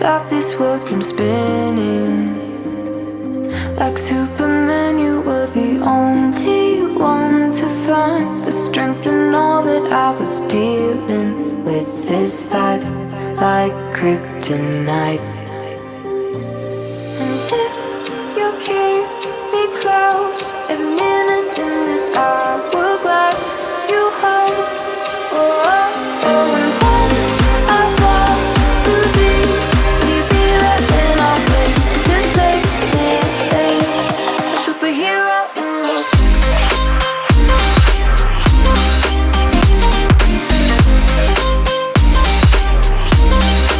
stop this world from spinning. Like Superman, you were the only one to find the strength in all that I was dealing with this life, like kryptonite. And if you keep me close, every minute in this hourglass you hold. Oh, oh, oh, and when I fall to be, will you be there when I wait to save me? A superhero in your sleep.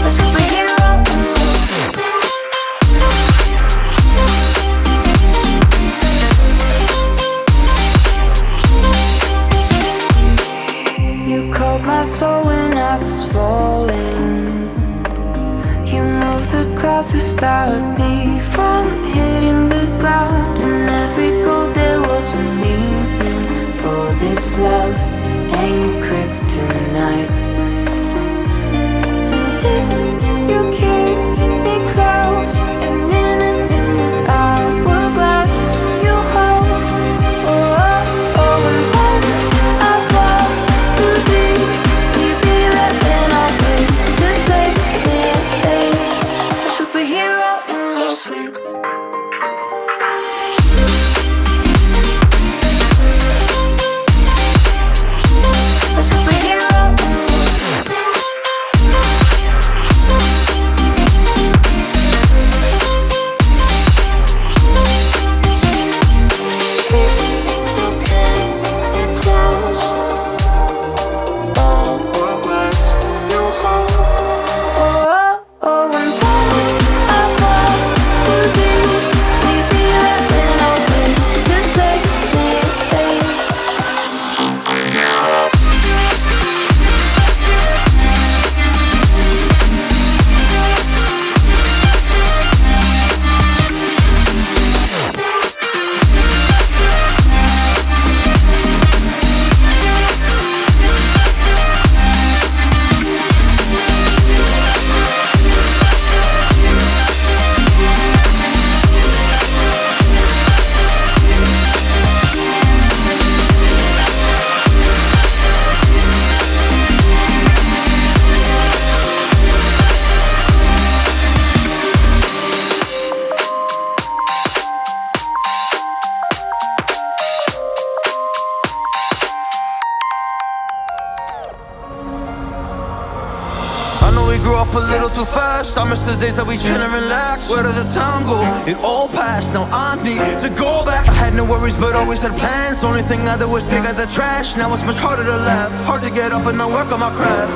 A superhero in your sleep. You called my soul when I was falling. You moved the clouds to stop me from hitting the ground. In every goal there was a meaning, for this love ain't kryptonite. And if you keep me close, every minute in this hourglass you hold. Oh, oh, oh, and when I fall to be, will you be there when I wait to save me? A superhero in your sleep. A superhero in your sleep. You keep me close, hourglass you hold. Oh, oh, oh, and when I fall to be, will you be there when I wait to save me? I know we grew up a little too fast. I miss the days that we chill and relax. Where did the time go? It all passed. Now I need to go back. I had no worries but always had plans. Only thing I did was dig out the trash. Now it's much harder to laugh, hard to get up and not work on my craft.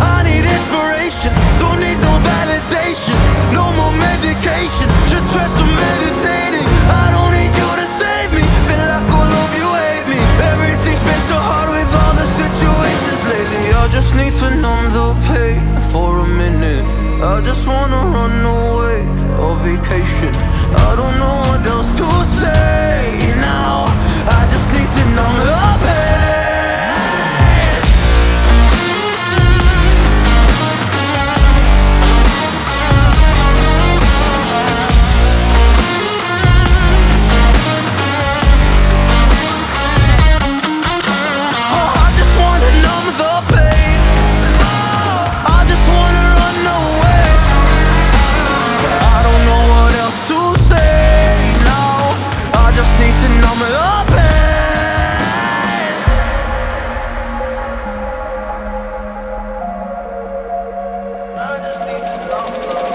I need inspiration, don't need no validation. No more medication, just try some meditating. I don't need you to save me, feel like all of you hate me. Everything's been so hard with all the situations lately. I just need to numb the pain for a minute. I just wanna run away on vacation. I don't know what else to say now. I just need to numb the pain.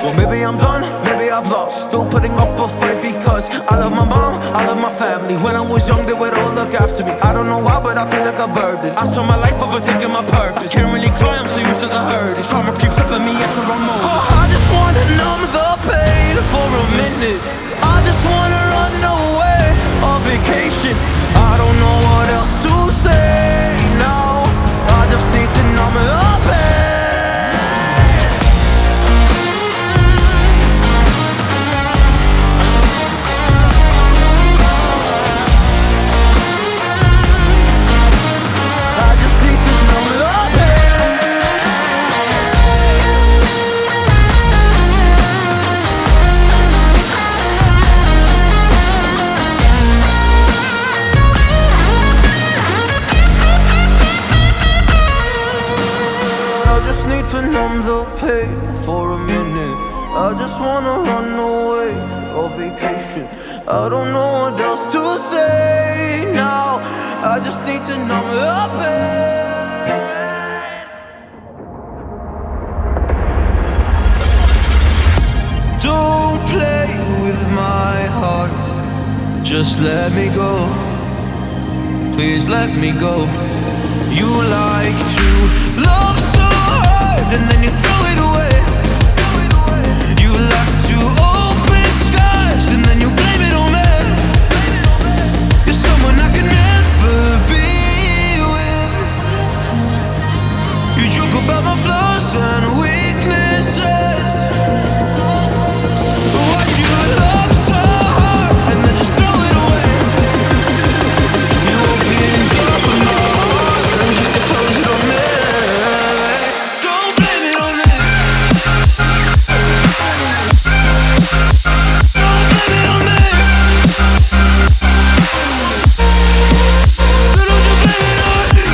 Well, maybe I'm done, maybe I've lost. Still putting up a fight because I love my mom, I love my family. When I was young, they would all look after me. I don't know why, but I feel like a burden. I spent my life overthinking my purpose. Can't really cry, I'm so used to the hurt. Trauma keeps up at me at the wrong moment. Oh, I just wanna numb the pain for a minute. I just wanna run away on vacation. I don't know what else to say now. I just need to numb the pain. I just need to numb the pain. I don't know what else to say now. I just need to numb the pain. Don't play with my heart. Just let me go. Please let me go. You like to love so hard and then you throw it away. You like to open skies and then you blame it on me. You're someone I can never be with. You joke about my flaws and weaknesses. Why do you love so hard and then just throw it away? You opened up my heart and just to close it on me. Don't blame it on me. Don't blame it on me. So don't you blame it on me.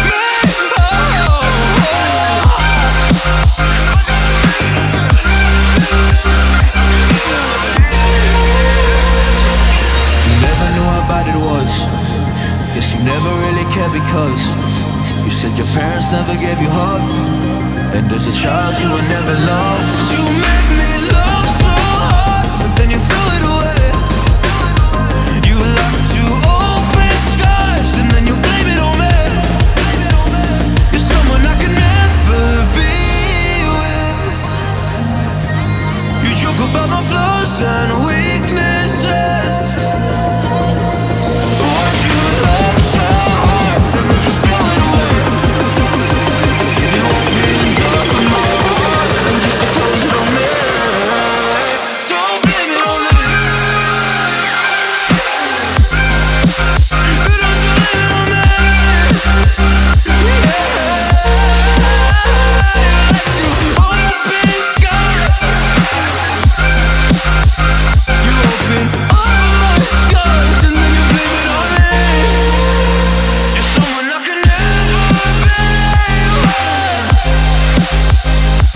You never knew how bad it was. Guess you never really cared because you said your parents never gave you hugs, and as a child you were never loved. You made me love so hard, but then you threw it away. You like to open skies and then you blame it on me. You're someone I can never be with. You joke about my flaws and weaknesses. Why'd you love so hard and then just throw it away? You opened up my heart and just to close it on me. Don't blame it on me. Don't you blame it on me. Yeah. You open skies. You open all my skies and then you blame it on me. You're someone I can never be with.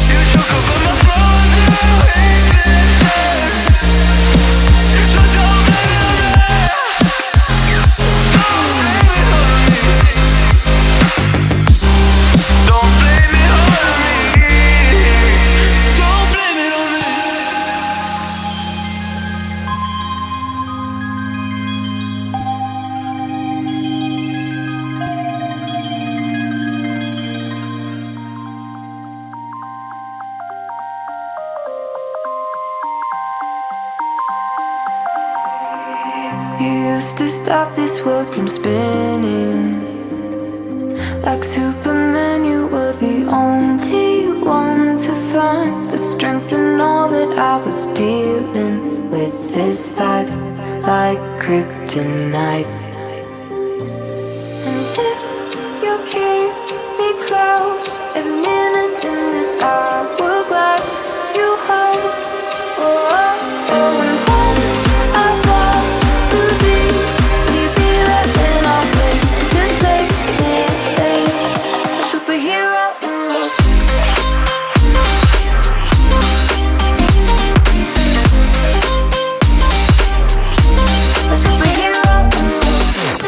You joke about my flaws and weaknesses. So don't blame it on me. Don't blame it on me. Don't blame it on me. You used to stop this world from spinning. Like Superman, you were the only one to find the strength in all that I was dealing with. This life like kryptonite. And if you keep me close, every minute in this hourglass you hold. Oh, oh, oh, and when I fall to thee, will you be there when I wait to save me? A superhero in your sleep. A superhero in your sleep.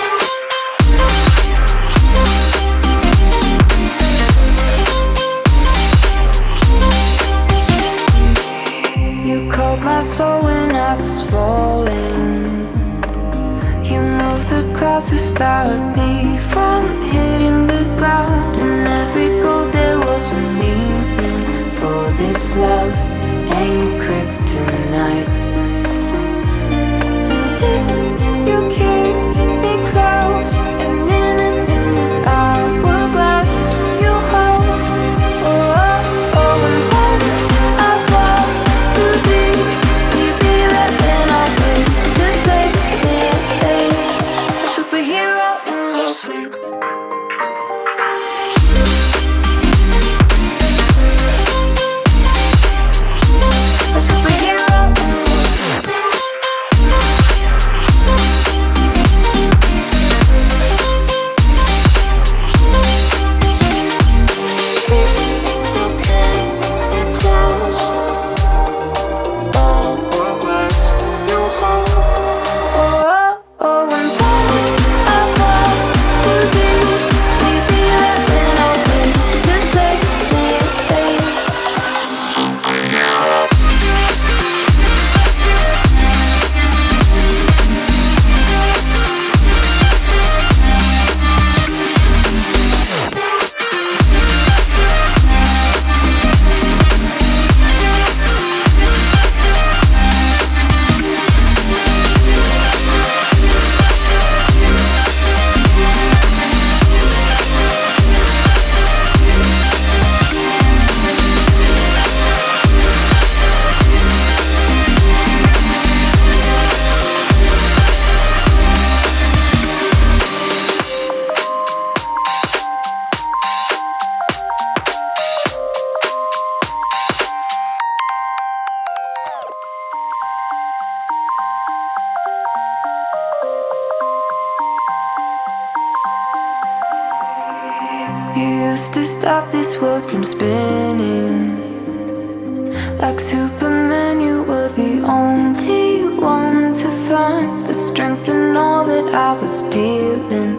You called my soul when I was falling. You moved the clouds to stop me from hitting the ground. In every goal there was a meaning. For this love ain't kryptonite. And if you keep me close, every minute in this hourglass you hold. Oh, oh, oh, and when I fall to thee, will you be there when I wait to save me? A superhero in your sleep. A superhero in your sleep. used to stop this world from spinning. Like Superman, you were the only one to find the strength in all that I was dealing.